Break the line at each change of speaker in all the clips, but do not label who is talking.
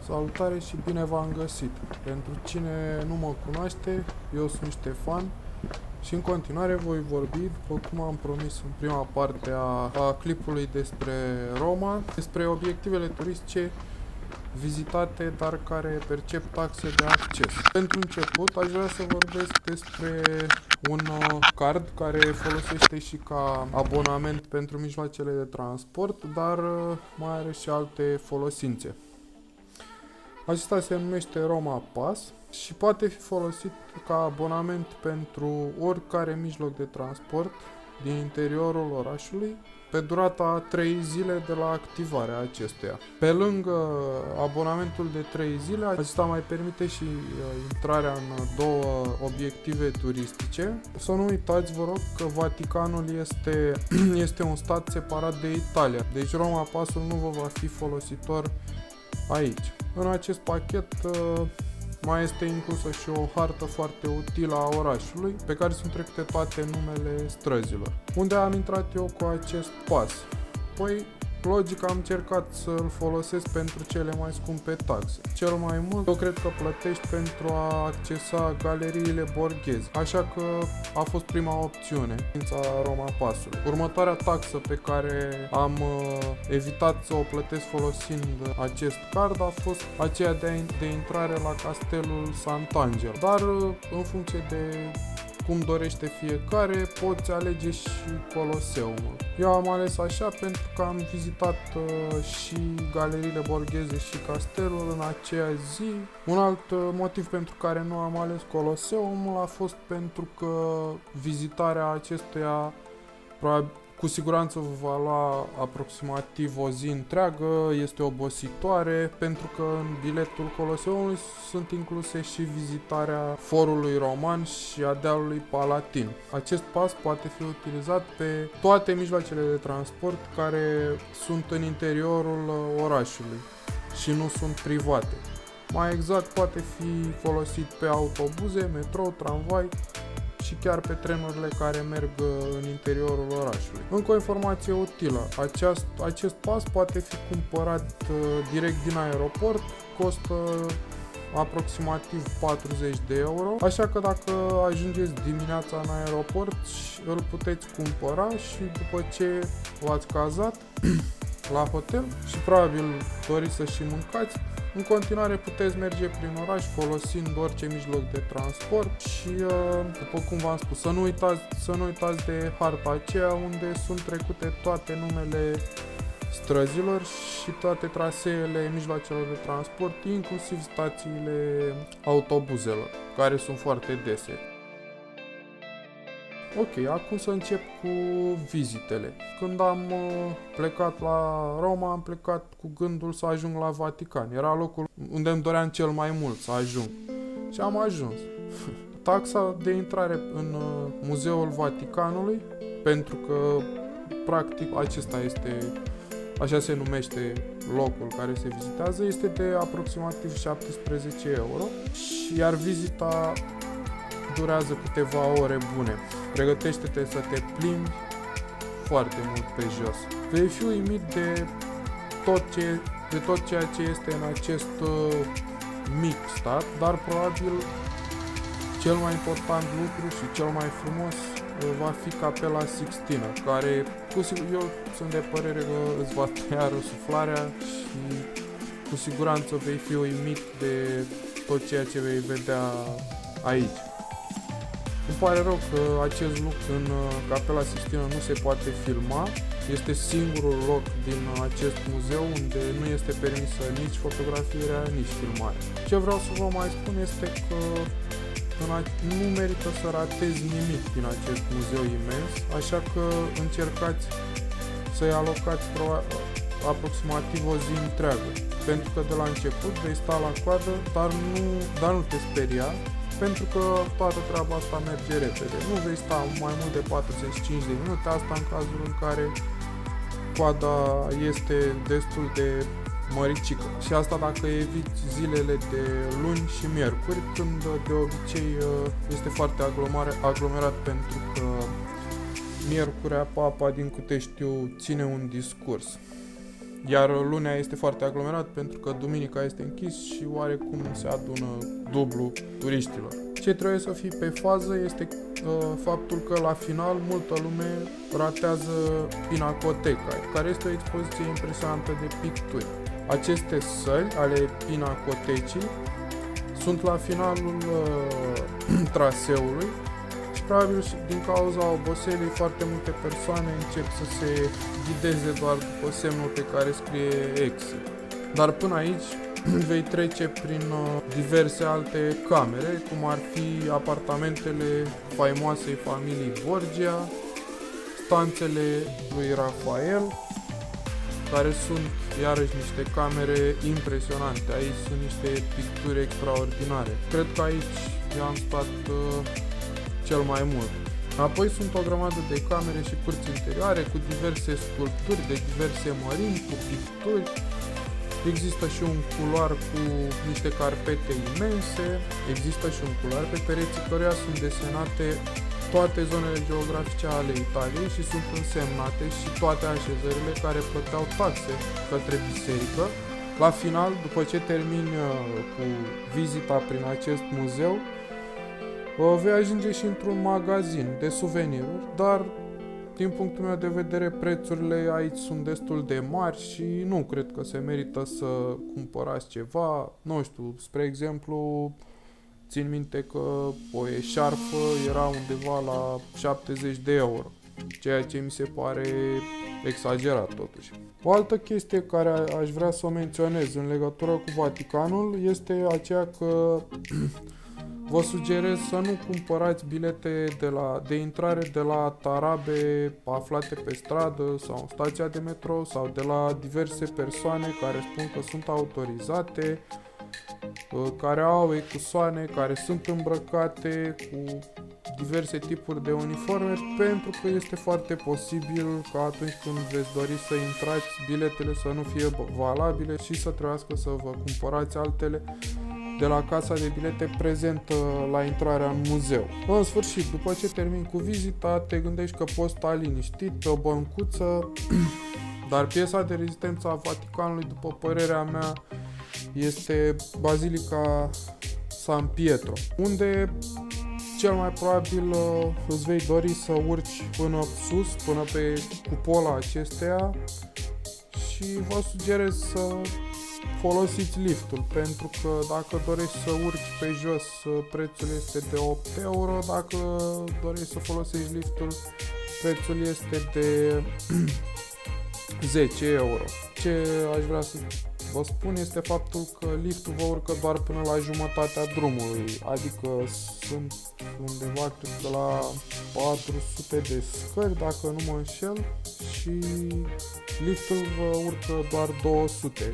Salutare și bine v-am găsit! Pentru cine nu mă cunoaște, eu sunt Ștefan și în continuare voi vorbi, după cum am promis în prima parte a clipului despre Roma, despre obiectivele turistice vizitate, dar care percep taxe de acces. Pentru început, aș vrea să vorbesc despre un card care folosește și ca abonament pentru mijloacele de transport, dar mai are și alte folosințe. Acesta se numește Roma Pass și poate fi folosit ca abonament pentru oricare mijloc de transport din interiorul orașului pe durata a 3 zile de la activarea acestuia. Pe lângă abonamentul de 3 zile, acesta mai permite și intrarea în două obiective turistice. Să nu uitați, vă rog, că Vaticanul este un stat separat de Italia, deci Roma Passul nu vă va fi folositor aici. În acest pachet mai este inclusă și o hartă foarte utilă a orașului, pe care sunt trecute toate numele străzilor. Unde am intrat eu cu acest pas? Păi, logic, am încercat să-l folosesc pentru cele mai scumpe taxe. Cel mai mult, eu cred că plătești pentru a accesa galeriile Borghezi, așa că a fost prima opțiune, a Roma Passului. Următoarea taxă pe care am evitat să o plătesc folosind acest card a fost aceea de intrare la Castelul Sant'Angelo, dar în funcție de cum dorește fiecare, poți alege și Coloseumul. Eu am ales așa pentru că am vizitat și galeriile Borgheze și castelul în aceea zi. Un alt motiv pentru care nu am ales Coloseumul a fost pentru că vizitarea acestuia cu siguranță vă va lua aproximativ o zi întreagă, este obositoare, pentru că în biletul Coloseumului sunt incluse și vizitarea forului roman și a dealului Palatin. Acest pas poate fi utilizat pe toate mijloacele de transport care sunt în interiorul orașului și nu sunt private. Mai exact, poate fi folosit pe autobuze, metrou, tramvai și chiar pe trenurile care merg în interiorul orașului. Încă o informație utilă, acest pas poate fi cumpărat direct din aeroport, costă aproximativ 40 de euro, așa că dacă ajungeți dimineața în aeroport, îl puteți cumpăra și după ce v-ați cazat la hotel și probabil doriți să și mâncați, în continuare puteți merge prin oraș folosind orice mijloc de transport și, după cum v-am spus, să nu uitați de harta aceea unde sunt trecute toate numele străzilor și toate traseele mijloacelor de transport, inclusiv stațiile autobuzelor, care sunt foarte dese. Ok, acum să încep cu vizitele. Când am plecat la Roma, am plecat cu gândul să ajung la Vatican. Era locul unde îmi doream cel mai mult să ajung. Și am ajuns. Taxa de intrare în Muzeul Vaticanului, pentru că practic acesta este, așa se numește locul care se vizitează, este de aproximativ 17 euro, iar vizita durează câteva ore bune. Pregătește-te să te plimbi foarte mult pe jos. Vei fi uimit de tot ceea ce este în acest mic stat, dar probabil cel mai important lucru și cel mai frumos va fi Capela Sixtina, care eu sunt de părere că îți va tăia răsuflarea și cu siguranță vei fi uimit de tot ceea ce vei vedea aici. Îmi pare rău că acest lucru în Capela Sixtina nu se poate filma. Este singurul loc din acest muzeu unde nu este permisă nici fotografierea, nici filmarea. Ce vreau să vă mai spun este că nu merită să ratezi nimic din acest muzeu imens, așa că încercați să-i alocați aproximativ o zi întreagă, pentru că de la început vei sta la coadă, dar nu te speria, pentru că toată treaba asta merge repede. Nu vei sta mai mult de 45 de minute, asta în cazul în care coada este destul de măricică. Și asta dacă eviți zilele de luni și miercuri, când de obicei este foarte aglomerat, pentru că miercurea Papa, din câte știu, ține un discurs. Iar lunea este foarte aglomerat pentru că duminica este închis și oarecum se adună dublu turiștilor. Ce trebuie să fii pe fază este faptul că la final multă lume ratează Pinacoteca, care este o expoziție impresionantă de picturi. Aceste săli ale Pinacotecii sunt la finalul traseului și probabil și din cauza oboselii foarte multe persoane încep să se ghideze doar după semnul pe care scrie exit. Dar până aici vei trece prin diverse alte camere, cum ar fi apartamentele faimoasei familii Borgia, stanțele lui Rafael, care sunt iarăși niște camere impresionante. Aici sunt niște picturi extraordinare. Cred că aici i-am stat cel mai mult. Apoi sunt o grămadă de camere și curți interioare cu diverse sculpturi de diverse mărimi, cu picturi. Există și un culoar cu niște carpete imense. Există și un culoar pe pereții căruia sunt desenate toate zonele geografice ale Italiei și sunt însemnate și toate așezările care plăteau taxe către biserică. La final, după ce termin cu vizita prin acest muzeu, vei ajunge și într-un magazin de suveniruri, dar din punctul meu de vedere prețurile aici sunt destul de mari și nu cred că se merită să cumpărați ceva. Nu știu, spre exemplu, țin minte că o eșarfă era undeva la 70 de euro, ceea ce mi se pare exagerat totuși. O altă chestie care aș vrea să o menționez în legătură cu Vaticanul este aceea că vă sugerez să nu cumpărați bilete de intrare de la tarabe aflate pe stradă sau în stația de metrou sau de la diverse persoane care spun că sunt autorizate, care au ecusoane, care sunt îmbrăcate cu diverse tipuri de uniforme, pentru că este foarte posibil ca atunci când veți dori să intrați, biletele să nu fie valabile și să trebuiască să vă cumpărați altele de la casa de bilete prezentă la intrarea în muzeu. În sfârșit, după ce termini cu vizita, te gândești că poți sta liniștit pe o băncuță, dar piesa de rezistență a Vaticanului, după părerea mea, este Bazilica San Pietro, unde cel mai probabil îți vei dori să urci până sus, până pe cupola acesteia și vă sugerez să folosiți liftul, pentru că dacă dorești să urci pe jos, prețul este de 8 euro, dacă dorești să folosești liftul, prețul este de 10 euro. Ce aș vrea să vă spun este faptul că liftul vă urcă doar până la jumătatea drumului, adică sunt undeva, cred că la 400 de scări, dacă nu mă înșel, și liftul vă urcă doar 200,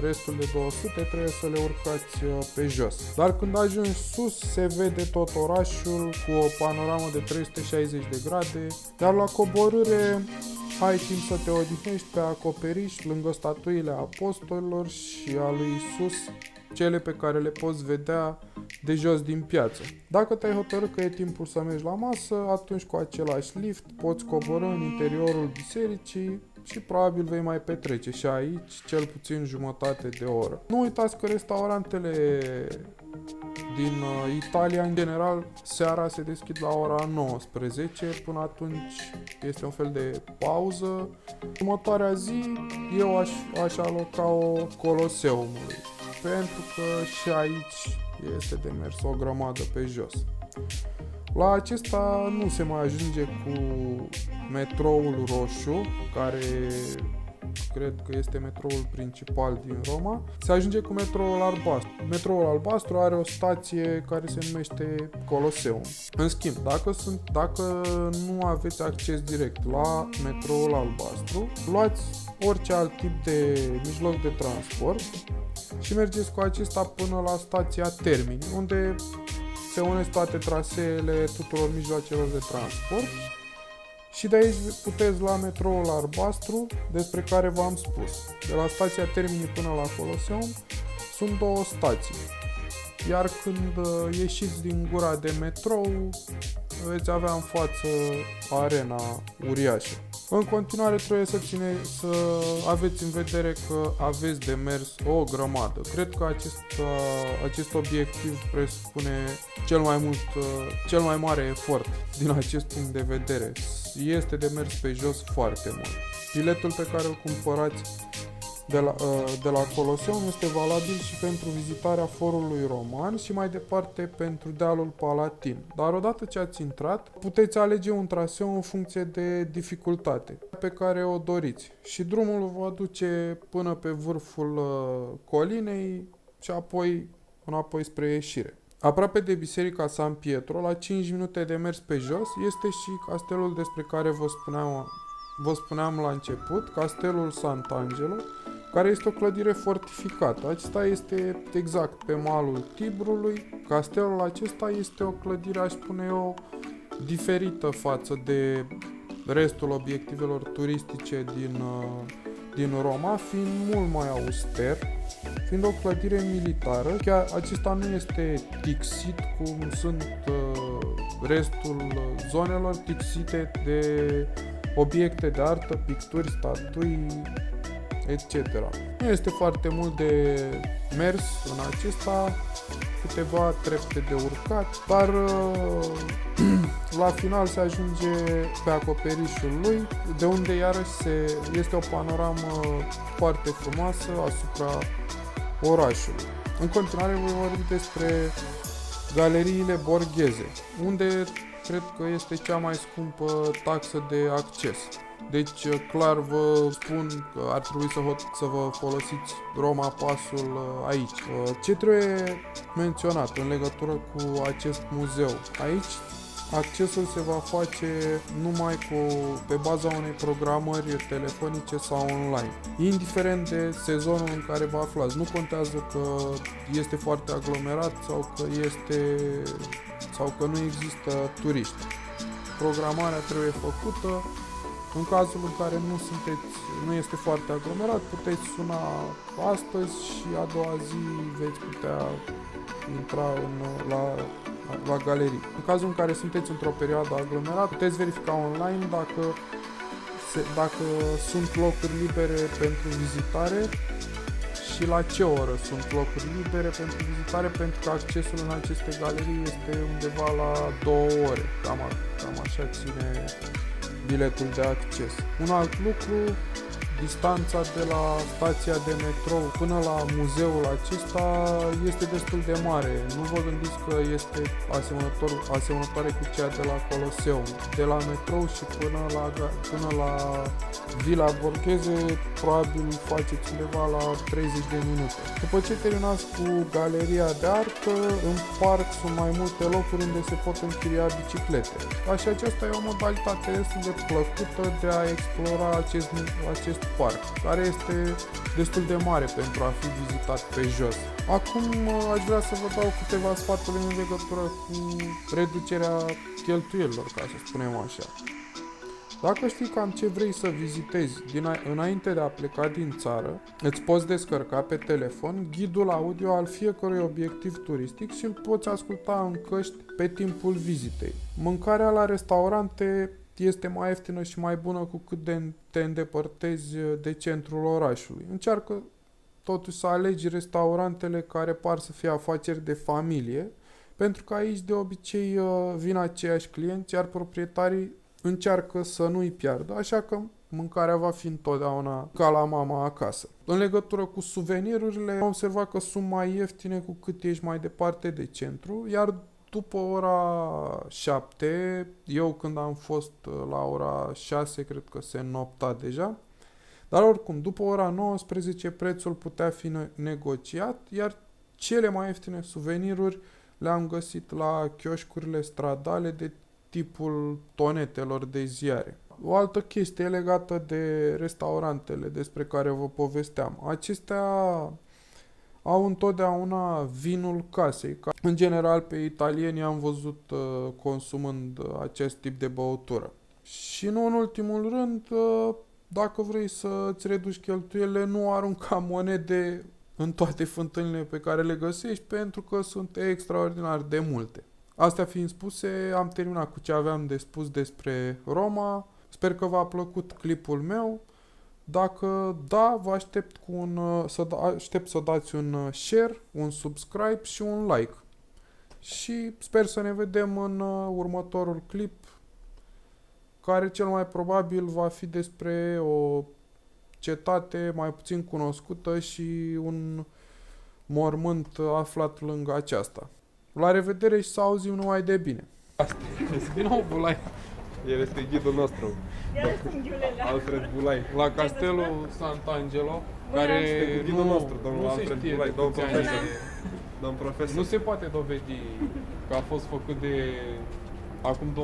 restul de 200 trebuie să le urcați pe jos. Dar când ajungi sus, se vede tot orașul cu o panoramă de 360 de grade, iar la coborâre ai timp să te odihnești pe acoperiș lângă statuile apostolilor și a lui Isus, cele pe care le poți vedea de jos din piață. Dacă te-ai hotărât că e timpul să mergi la masă, atunci cu același lift poți coborî în interiorul bisericii și probabil vei mai petrece și aici cel puțin jumătate de oră. Nu uitați că restaurantele din Italia, în general, seara se deschid la ora 19, până atunci este un fel de pauză. Următoarea zi eu aș aloca-o Coloseumului, pentru că și aici este de mers o grămadă pe jos. La acesta nu se mai ajunge cu metroul roșu, care cred că este metroul principal din Roma. Se ajunge cu metroul albastru. Metroul albastru are o stație care se numește Coloseum. În schimb, dacă nu aveți acces direct la metroul albastru, luați orice alt tip de mijloc de transport și mergeți cu acesta până la stația Termini, unde se unesc toate traseele tuturor mijloacelor de transport. Și de aici puteți lua metroul albastru, despre care v-am spus. De la stația Termini până la Coloseum sunt două stații. Iar când ieșiți din gura de metrou, veți avea în față arena uriașă. În continuare trebuie să aveți în vedere că aveți de mers o grămadă. Cred că acest obiectiv presupune cel mai mare efort din acest punct de vedere. Este de mers pe jos foarte mult. Biletul pe care îl cumpărați de la Coloseum este valabil și pentru vizitarea Forului Roman și mai departe pentru dealul Palatin. Dar odată ce ați intrat, puteți alege un traseu în funcție de dificultate pe care o doriți și drumul vă duce până pe vârful colinei și apoi înapoi spre ieșire. Aproape de Biserica San Pietro, la 5 minute de mers pe jos, este și castelul despre care vă spuneam la început, Castelul Sant'Angelo, care este o clădire fortificată. Acesta este exact pe malul Tibrului. Castelul acesta este o clădire, aș spune eu, diferită față de restul obiectivelor turistice din Roma, fiind mult mai auster, fiind o clădire militară. Chiar acesta nu este tixit cum sunt restul zonelor tixite de obiecte de artă, picturi, statui, etc. Nu este foarte mult de mers în acesta, câteva trepte de urcat, dar la final se ajunge pe acoperișul lui, de unde iarăși este o panoramă foarte frumoasă asupra orașului. În continuare voi vorbi despre galeriile Borghese, unde cred că este cea mai scumpă taxă de acces. Deci clar vă spun că ar trebui să vă folosiți Roma Passul aici. Ce trebuie menționat în legătură cu acest muzeu? Aici accesul se va face numai pe baza unei programări telefonice sau online. Indiferent de sezonul în care vă aflați, nu contează că este foarte aglomerat sau că nu există turiști. Programarea trebuie făcută. În cazul în care nu este foarte aglomerat, puteți suna astăzi și a doua zi veți putea intra la galerii. În cazul în care sunteți într-o perioadă aglomerată, puteți verifica online dacă sunt locuri libere pentru vizitare și la ce oră sunt locuri libere pentru vizitare, pentru că accesul în aceste galerii este undeva la 2 ore. Cam așa ține biletul de acces. Un alt lucru, distanța de la stația de metrou până la muzeul acesta este destul de mare. Nu vă gândiți că este asemănătoare cu cea de la Coloseum. De la metrou și până la Villa Borghese probabil faceți undeva la 30 de minute. După ce terminați cu galeria de artă, în parc sunt mai multe locuri unde se pot închiria biciclete. Și aceasta e o modalitate destul de plăcută de a explora acest parc, care este destul de mare pentru a fi vizitat pe jos. Acum aș vrea să vă dau câteva sfaturi în legătură cu reducerea cheltuielilor, ca să spunem așa. Dacă știi cam ce vrei să vizitezi înainte de a pleca din țară, îți poți descărca pe telefon ghidul audio al fiecărui obiectiv turistic și îl poți asculta în căști pe timpul vizitei. Mâncarea la restaurante este mai ieftină și mai bună cu cât te îndepărtezi de centrul orașului. Încearcă totuși să alegi restaurantele care par să fie afaceri de familie, pentru că aici de obicei vin aceiași clienți, iar proprietarii încearcă să nu-i piardă, așa că mâncarea va fi întotdeauna ca la mama acasă. În legătură cu suvenirurile, am observat că sunt mai ieftine cu cât ești mai departe de centru, iar după ora 7, eu când am fost la ora 6, cred că se înnopta deja, dar oricum, după ora 19, prețul putea fi negociat, iar cele mai ieftine suveniruri le-am găsit la chioșcurile stradale de tipul tonetelor de ziare. O altă chestie legată de restaurantele despre care vă povesteam. Acestea au întotdeauna vinul casei. În general, pe italieni am văzut consumând acest tip de băutură. Și nu în ultimul rând, dacă vrei să-ți reduci cheltuielile, nu arunca monede în toate fântânile pe care le găsești, pentru că sunt extraordinar de multe. Astea fiind spuse, am terminat cu ce aveam de spus despre Roma. Sper că v-a plăcut clipul meu. Dacă da, vă aștept aștept să dați un share, un subscribe și un like. Și sper să ne vedem în următorul clip, care cel mai probabil va fi despre o cetate mai puțin cunoscută și un mormânt aflat lângă aceasta. La revedere și să auzim numai de bine. Asta este din nou Bulai.
El este ghidul nostru.
El este ghiulele.
Alfred Bulai.
La castelul Sant'Angelo, care
Este ghidul nostru, domnul
nu se
Alfred
știe
Bulai,
de
domn
câți ani
profesor.
e.
Domn profesor.
Nu se poate dovedi că a fost făcut de acum 2